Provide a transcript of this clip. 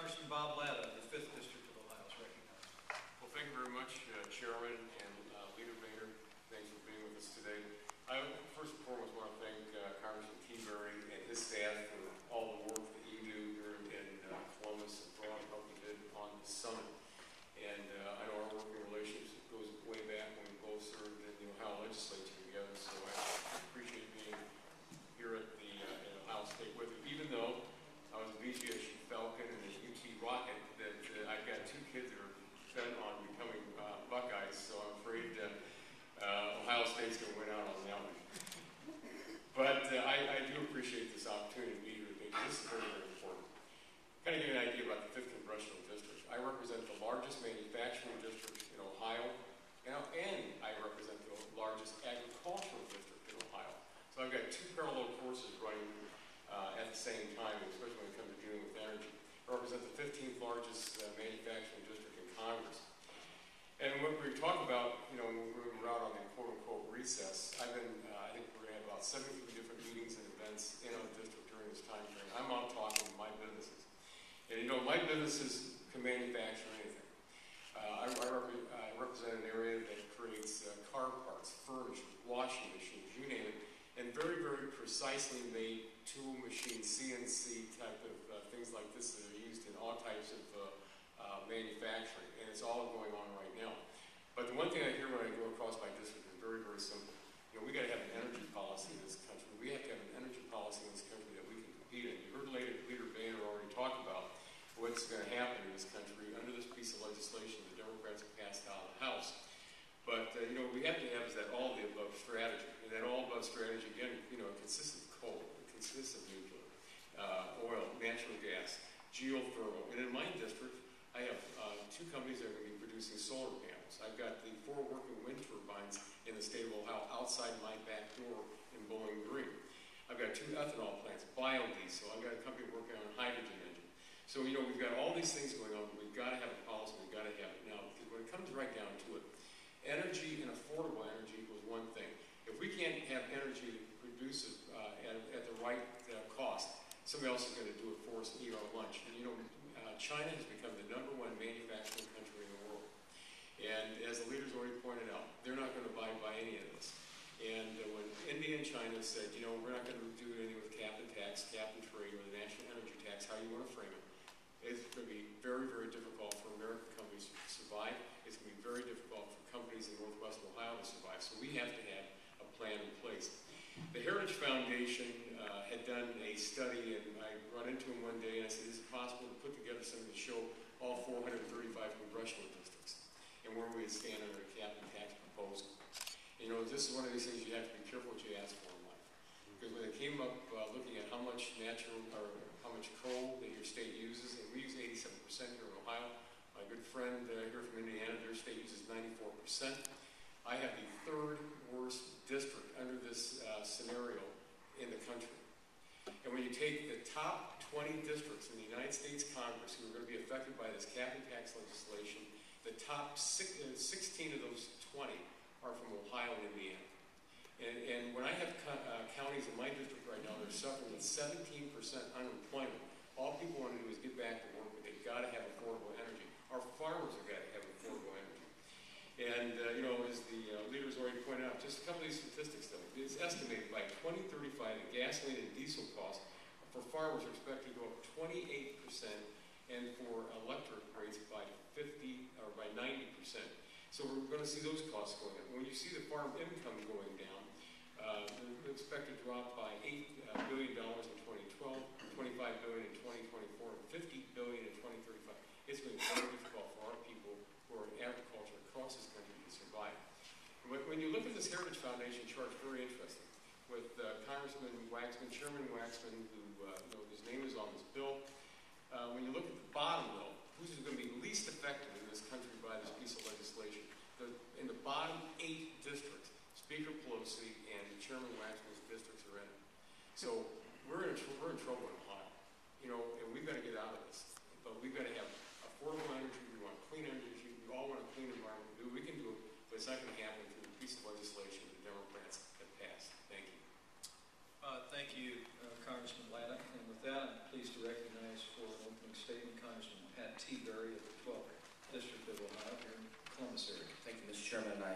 Congressman Bob Latta, the 5th District of Ohio, is recognized. Well, thank you very much, Chairman and Leader Boehner. Thanks for being with us today. I first and foremost want to thank Congressman Keeberry and his staff for all the work that you do here in Columbus and for all the help you did on the summit. And I know our working relationship goes way back when we both served in the Ohio legislature together, so I appreciate being here at the Ohio State with you. Even though I was a VGSU Falcon and a UT Rocket, that I've got two kids that are bent on becoming Buckeyes, so I'm afraid Ohio State's going to win out on that one. But I do appreciate this opportunity to be here today. This is very, very important. Kind of give you an idea about the 5th Congressional District. I represent the largest manufacturing district in Ohio, and I represent the largest agricultural district in Ohio. So I've got two parallel courses running at the same time, especially when it comes to dealing with energy. I represent the 15th largest manufacturing district in Congress. And what we talk about, you know, when we're out on the quote-unquote recess, I think we're going to have about 73 different meetings and events in our district during this time frame. I'm out talking to my businesses. And, you know, my businesses can manufacture anything. I represent an area that creates car parts, furniture, washing machines, you name it, and very, very precisely made tool machines, CNC type of things like this that are used in all types of manufacturing, and it's all going on right now. But the one thing I hear when I go across my district is very, very simple. You know, we got to have an energy policy in this country. We have to have an energy policy in this country that we can compete in. You heard Leader Boehner already talk about what's going to happen in this country under this piece of legislation the Democrats have passed out of the House. But, you know, what we have to have is that all-of-the-above strategy. And that all-above strategy, again, you know, it consists of coal, it consists of nuclear, oil, natural gas, geothermal. And in my district, I have two companies that are going to be producing solar panels. I've got the 4 working wind turbines in the state of Ohio outside my back door in Bowling Green. I've got 2 ethanol plants, biodiesel. I've got a company working on a hydrogen engine. So, you know, we've got all these things going on, but we've got to have a policy. We've got to have it now. Because when it comes right down to it, energy and affordable energy equals one thing. If we can't have energy that produces at the right cost, somebody else is going to do it for us and eat our lunch. And, you know, China has become the #1 manufacturing country in the world. And as the leaders already pointed out, they're not going to abide by any of this. And when India and China said, you know, we're not going to do anything with cap and tax, cap and trade, or the national energy tax, how you want to frame it, it's going to be very, very difficult for American companies to survive. It's going to be very difficult for companies in Northwest Ohio to survive. So we have to have a plan in place. The Heritage Foundation had done a study, and I run into him one day, and I said, is it possible to put together something to show all 435 congressional districts and where we stand under a cap and tax proposal? And, you know, this is one of these things you have to be careful what you ask for in life. Because when they came up looking at how much how much coal that your state uses, and we use 87% here in Ohio. My good friend here from Indiana, their state uses 94%. I have the 3rd worst district under this scenario in the country. And when you take the top 20 districts in the United States Congress who are going to be affected by this cap and tax legislation, the top 16 of those 20 are from Ohio and Indiana. And when I have counties in my district right now that are suffering with 17% unemployment, all people want to do is get back to work, but they've got to have affordable energy. Our farmers have got to have affordable energy. And, you know, as the leaders already pointed out, just a couple of these statistics, though. It's estimated by 2035 that gasoline and diesel costs for farmers are expected to go up 28%, and for electric rates by 90%. So we're going to see those costs going up. When you see the farm income going down, they're expected to drop by $8 billion in 2012, $25 billion in 2024, and $50 billion in 2035. It's going to be very difficult for our people who are in agriculture across this country to survive. When you look at this Heritage Foundation chart, it's very interesting. With Congressman Waxman, Chairman Waxman, who you know, his name is on this bill. When you look at the bottom, though, who's going to be least affected in this country by this piece of legislation? In the bottom 8 districts, Speaker Pelosi and Chairman Waxman's districts are in it. So we're in trouble in Ohio, you know, and we've got to get out of this. But we've got to have affordable energy. We want clean energy. We all want a clean environment. We can do it, but it's not going to happen through the piece of legislation the Democrats have passed. Thank you. Thank you, Congressman Latta. And with that, I'm pleased to recognize for an opening statement Congressman Chairman, I